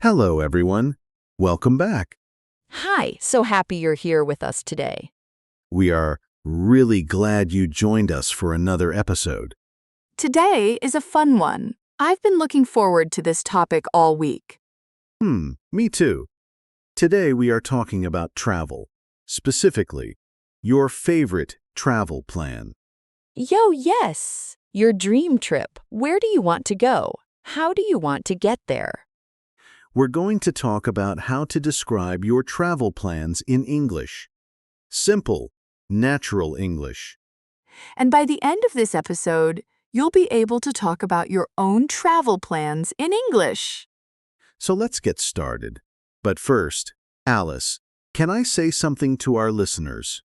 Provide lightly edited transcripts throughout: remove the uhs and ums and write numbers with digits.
Hello, everyone. Welcome back. Hi, so happy you're here with us today. We are really glad you joined us for another episode. Today is a fun one. I've been looking forward to this topic all week. Me too. Today we are talking about travel. Specifically, your favorite travel plan. Yes, your dream trip. Where do you want to go? How do you want to get there? We're going to talk about how to describe your travel plans in English. Simple, natural English. And by the end of this episode, you'll be able to talk about your own travel plans in English. So let's get started. But first, Alice, can I say something to our listeners?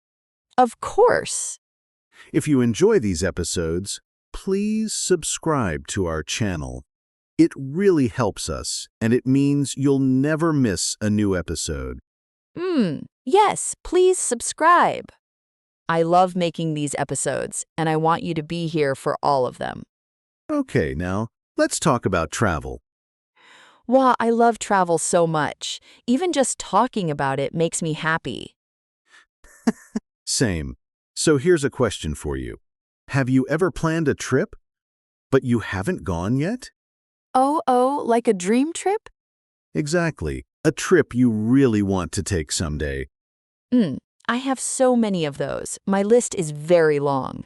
Of course. If you enjoy these episodes, please subscribe to our channel. It really helps us, and it means you'll never miss a new episode. Yes, please subscribe. I love making these episodes, and I want you to be here for all of them. Okay, now, let's talk about travel. Wow, I love travel so much. Even just talking about it makes me happy. Same. So here's a question for you. Have you ever planned a trip, but you haven't gone yet? Oh, like a dream trip? Exactly. A trip you really want to take someday. I have so many of those. My list is very long.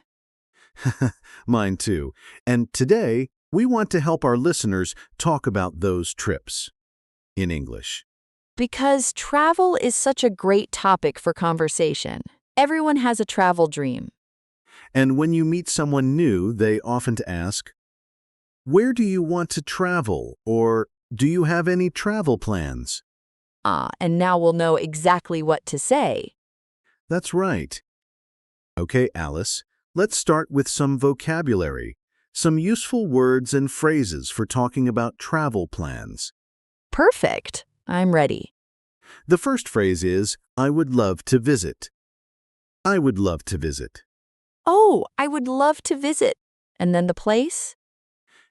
Mine too. And today, we want to help our listeners talk about those trips in English. Because travel is such a great topic for conversation. Everyone has a travel dream. And when you meet someone new, they often ask, "Where do you want to travel?" or "Do you have any travel plans?" And now we'll know exactly what to say. That's right. Okay, Alice, let's start with some vocabulary, some useful words and phrases for talking about travel plans. Perfect. I'm ready. The first phrase is, "I would love to visit." I would love to visit. Oh, I would love to visit. And then the place?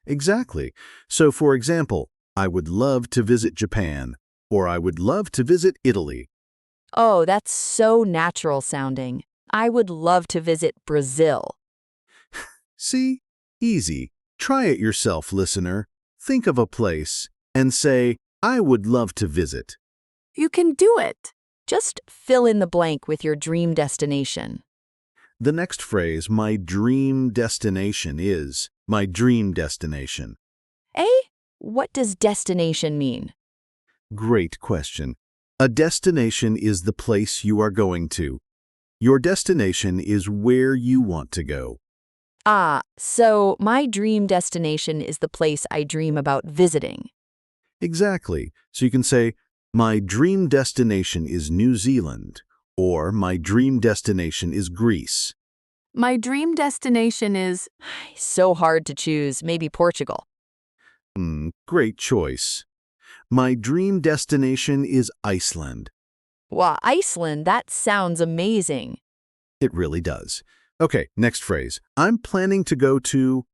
Exactly. So, for example, I would love to visit Japan, or I would love to visit Italy. Oh, that's so natural sounding. I would love to visit Brazil. See? Easy. Try it yourself, listener. Think of a place and say, "I would love to visit." You can do it. Just fill in the blank with your dream destination. The next phrase, "my dream destination," is my dream destination. Eh? What does destination mean? Great question. A destination is the place you are going to. Your destination is where you want to go. So my dream destination is the place I dream about visiting. Exactly. So you can say, "My dream destination is New Zealand," or "My dream destination is Greece." My dream destination is... So hard to choose, maybe Portugal. Great choice. My dream destination is Iceland. Wow, Iceland, that sounds amazing. It really does. Okay, next phrase. I'm planning to go to.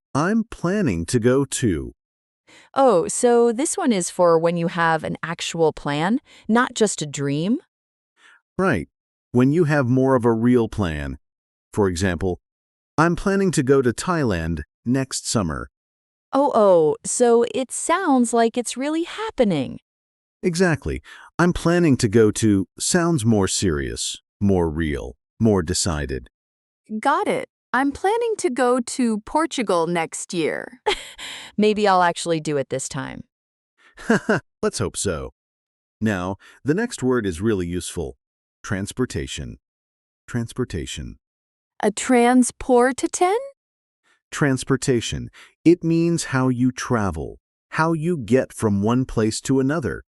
Oh, so this one is for when you have an actual plan, not just a dream? Right. When you have more of a real plan. For example, I'm planning to go to Thailand next summer. So it sounds like it's really happening. Exactly. I'm planning to go to sounds more serious, more real, more decided. Got it. I'm planning to go to Portugal next year. Maybe I'll actually do it this time. Let's hope so. Now, the next word is really useful. Transportation. Transportation. A transportaten? Transportation. It means how you travel, how you get from one place to another.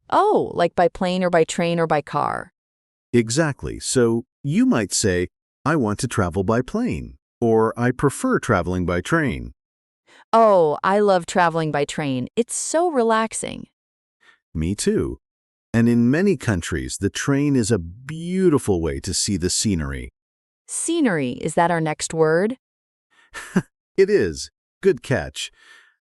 Oh, like by plane or by train or by car. Exactly. So you might say, "I want to travel by plane," or "I prefer traveling by train." Oh, I love traveling by train. It's so relaxing. Me too. And in many countries, the train is a beautiful way to see the scenery. Scenery, is that our next word? It is. Good catch.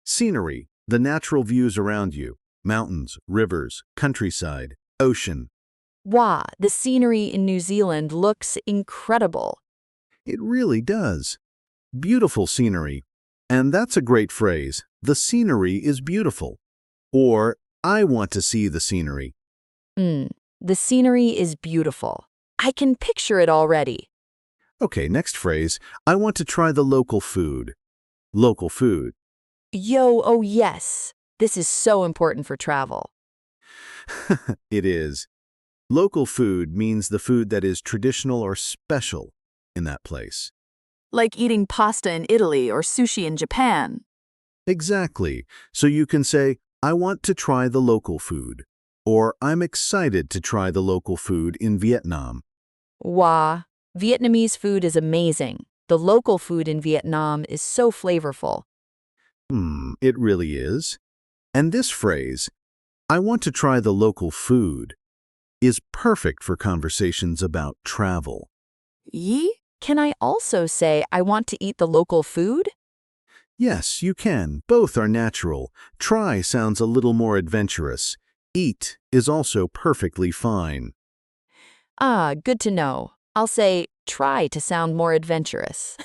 Scenery, the natural views around you. mountains, rivers, countryside, ocean. Wow, the scenery in New Zealand looks incredible. It really does. Beautiful scenery. And that's a great phrase. The scenery is beautiful. Or, I want to see the scenery. The scenery is beautiful. I can picture it already. Okay, next phrase. I want to try the local food. Local food. Yo, oh yes. This is so important for travel. It is. Local food means the food that is traditional or special in that place. Like eating pasta in Italy or sushi in Japan. Exactly. So you can say, I want to try the local food. Or I'm excited to try the local food in Vietnam. Wow, Vietnamese food is amazing. The local food in Vietnam is so flavorful. It really is. And this phrase, I want to try the local food, is perfect for conversations about travel. Ye? Can I also say I want to eat the local food? Yes, you can. Both are natural. Try sounds a little more adventurous. Eat is also perfectly fine. Ah, good to know. I'll say try to sound more adventurous.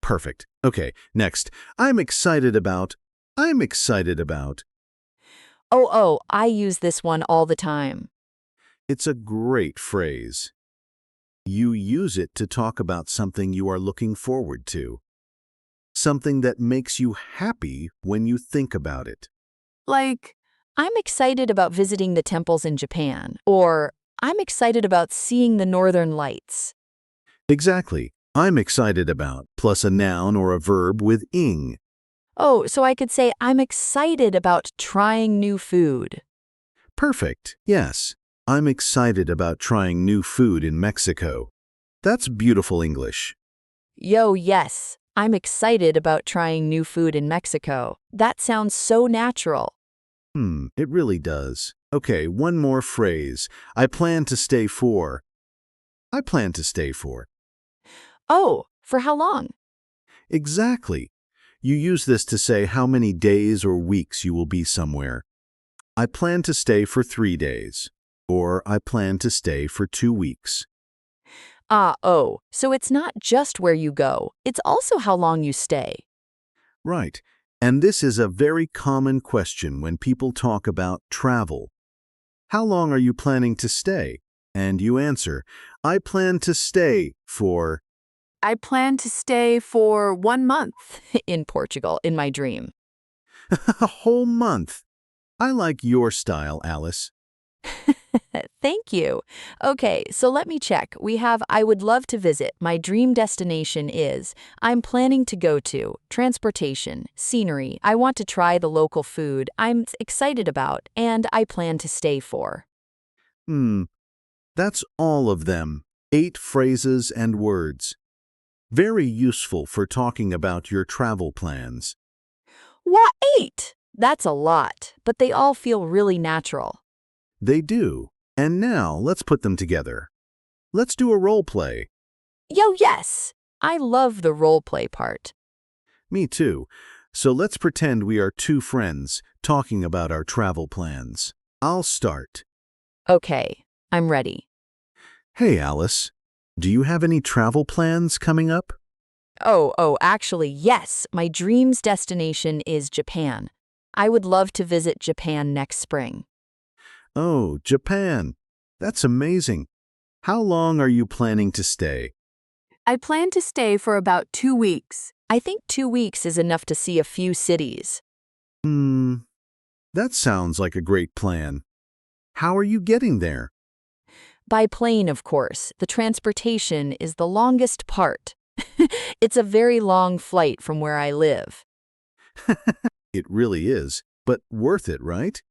Perfect. Okay, next. I'm excited about. Oh, I use this one all the time. It's a great phrase. You use it to talk about something you are looking forward to. Something that makes you happy when you think about it. Like, I'm excited about visiting the temples in Japan, or I'm excited about seeing the northern lights. Exactly. I'm excited about, plus a noun or a verb with ing. Oh, so I could say I'm excited about trying new food. Perfect. Yes. I'm excited about trying new food in Mexico. That's beautiful English. Yo, yes, I'm excited about trying new food in Mexico. That sounds so natural. It really does. Okay, one more phrase. I plan to stay for. I plan to stay for. Oh, for how long? Exactly. You use this to say how many days or weeks you will be somewhere. I plan to stay for 3 days. Or I plan to stay for 2 weeks. So it's not just where you go, it's also how long you stay. Right. And this is a very common question when people talk about travel. How long are you planning to stay? And you answer, I plan to stay for. I plan to stay for 1 month. In Portugal, in my dream. A whole month. I like your style, Alice. Thank you. Okay, so let me check. We have I would love to visit. My dream destination is. I'm planning to go to. Transportation. Scenery. I want to try the local food I'm excited about. And I plan to stay for. That's all of them. 8 phrases and words. Very useful for talking about your travel plans. What, 8? That's a lot, but they all feel really natural. They do. And now let's put them together. Let's do a role play. Yo, yes! I love the role play part. Me too. So let's pretend we are 2 friends talking about our travel plans. I'll start. Okay, I'm ready. Hey, Alice. Do you have any travel plans coming up? Actually, yes. My dream's destination is Japan. I would love to visit Japan next spring. Oh, Japan. That's amazing. How long are you planning to stay? I plan to stay for about 2 weeks. I think 2 weeks is enough to see a few cities. That sounds like a great plan. How are you getting there? By plane, of course. The transportation is the longest part. It's a very long flight from where I live. It really is, but worth it, right?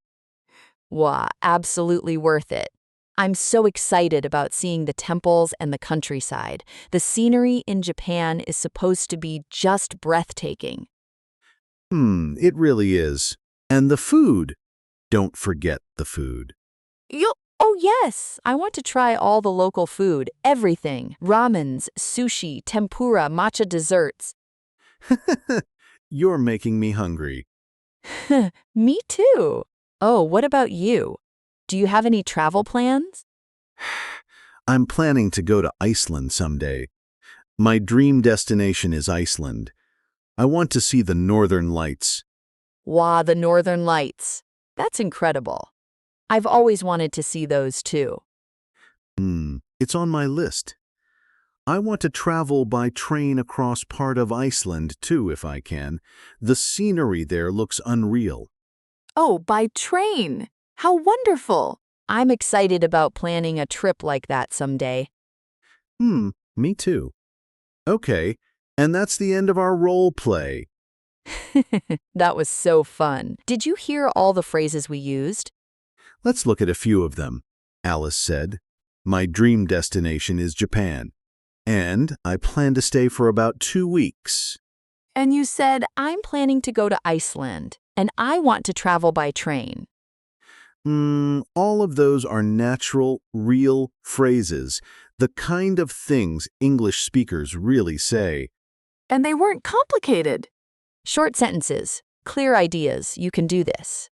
Wow, absolutely worth it. I'm so excited about seeing the temples and the countryside. The scenery in Japan is supposed to be just breathtaking. It really is. And the food. Don't forget the food. Oh, yes! I want to try all the local food, everything. Ramens, sushi, tempura, matcha desserts. You're making me hungry. Me too. Oh, what about you? Do you have any travel plans? I'm planning to go to Iceland someday. My dream destination is Iceland. I want to see the northern lights. Wow, the Northern Lights. That's incredible. I've always wanted to see those too. It's on my list. I want to travel by train across part of Iceland too, if I can. The scenery there looks unreal. Oh, by train. How wonderful. I'm excited about planning a trip like that someday. Me too. Okay, and that's the end of our role play. That was so fun. Did you hear all the phrases we used? Let's look at a few of them. Alice said, "My dream destination is Japan, and I plan to stay for about 2 weeks." And you said, I'm planning to go to Iceland, and I want to travel by train. All of those are natural, real phrases, the kind of things English speakers really say. and they weren't complicated. Short sentences, clear ideas. You can do this.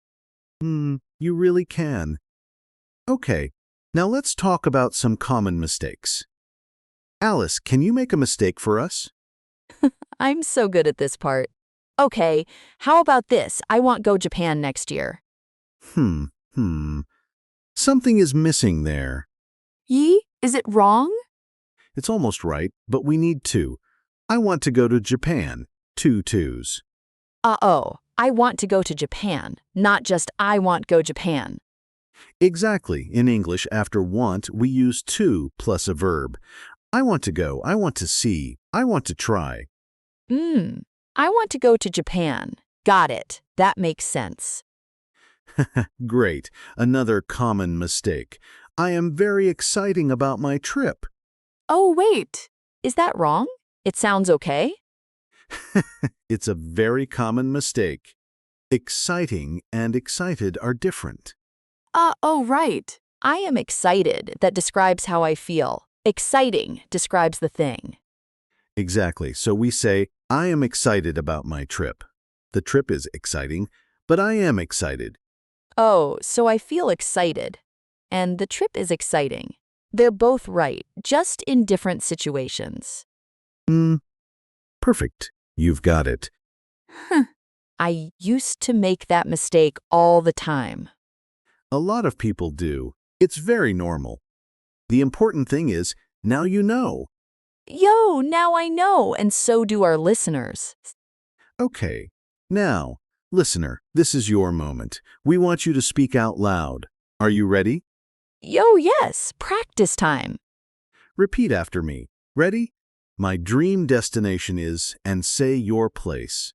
You really can. Okay, now let's talk about some common mistakes. Alice, can you make a mistake for us? I'm so good at this part. Okay, how about this? I want go Japan next year. Something is missing there. Yi, is it wrong? It's almost right, but we need two. I want to go to Japan. 2 twos. Uh-oh, I want to go to Japan, not just I want go Japan. Exactly. In English, after want, we use to plus a verb. I want to go. I want to see. I want to try. I want to go to Japan. Got it. That makes sense. Great. Another common mistake. I am very exciting about my trip. Oh, wait. Is that wrong? It sounds okay. It's a very common mistake. Exciting and excited are different. Oh, right. I am excited. That describes how I feel. Exciting describes the thing. Exactly. So we say, I am excited about my trip. The trip is exciting, but I am excited. Oh, so I feel excited. And the trip is exciting. They're both right, just in different situations. Perfect. You've got it. I used to make that mistake all the time. A lot of people do. It's very normal. The important thing is, now you know. Yo, now I know, and so do our listeners. Okay. Now, listener, this is your moment. We want you to speak out loud. Are you ready? Yo, yes, practice time. Repeat after me. Ready? My dream destination is, and say your place.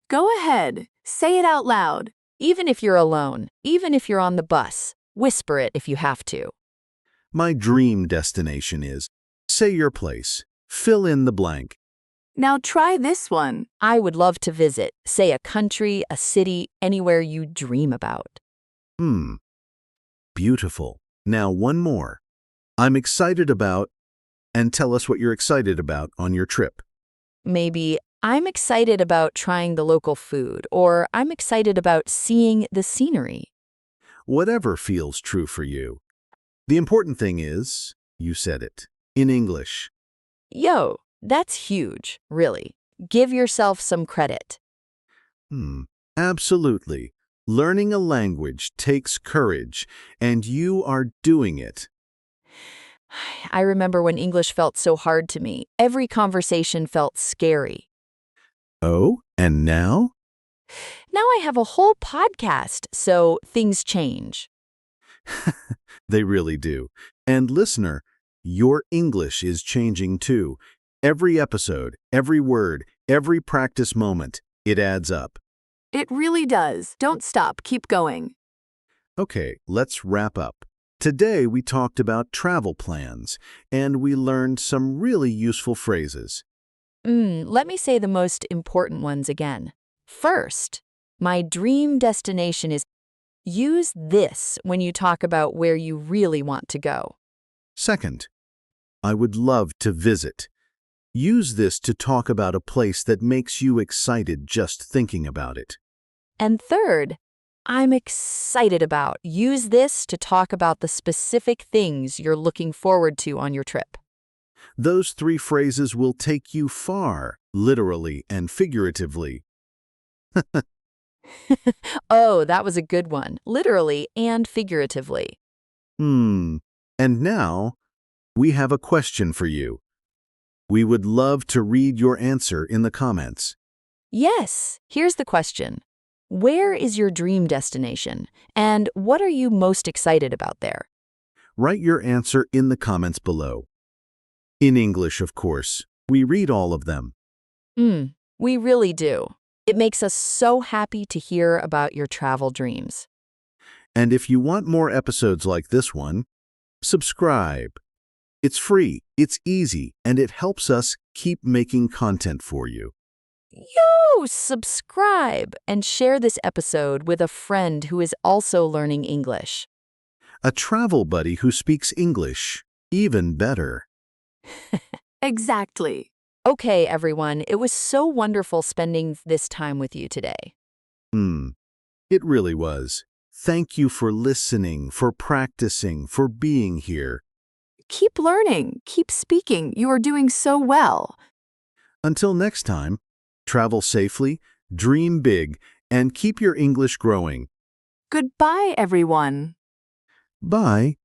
Go ahead. Say it out loud. Even if you're alone, even if you're on the bus, whisper it if you have to. My dream destination is, say your place. Fill in the blank. Now try this one. I would love to visit, say a country, a city, anywhere you dream about. Beautiful. Now one more. I'm excited about, and tell us what you're excited about on your trip. Maybe I'm excited about trying the local food, or I'm excited about seeing the scenery. Whatever feels true for you. The important thing is, you said it, in English. Yo, that's huge, really. Give yourself some credit. Absolutely. Learning a language takes courage, and you are doing it. I remember when English felt so hard to me. Every conversation felt scary. Oh, and now? Now I have a whole podcast, so things change. They really do. And listener, your English is changing too. Every episode, every word, every practice moment, it adds up. It really does. Don't stop. Keep going. Okay, let's wrap up. Today we talked about travel plans, and we learned some really useful phrases. Let me say the most important ones again. First, my dream destination is. Use this when you talk about where you really want to go. Second, I would love to visit. Use this to talk about a place that makes you excited just thinking about it. And third, I'm excited about. Use this to talk about the specific things you're looking forward to on your trip. Those 3 phrases will take you far, literally and figuratively. Oh, that was a good one, literally and figuratively. And now, we have a question for you. We would love to read your answer in the comments. Yes, here's the question. Where is your dream destination? And what are you most excited about there? Write your answer in the comments below. In English, of course. We read all of them. We really do. It makes us so happy to hear about your travel dreams. And if you want more episodes like this one, subscribe. It's free, it's easy, and it helps us keep making content for you. Subscribe and share this episode with a friend who is also learning English. A travel buddy who speaks English, even better. Exactly. Okay, everyone, it was so wonderful spending this time with you today. It really was. Thank you for listening, for practicing, for being here. Keep learning, keep speaking. You are doing so well. Until next time, travel safely, dream big, and keep your English growing. Goodbye, everyone. Bye.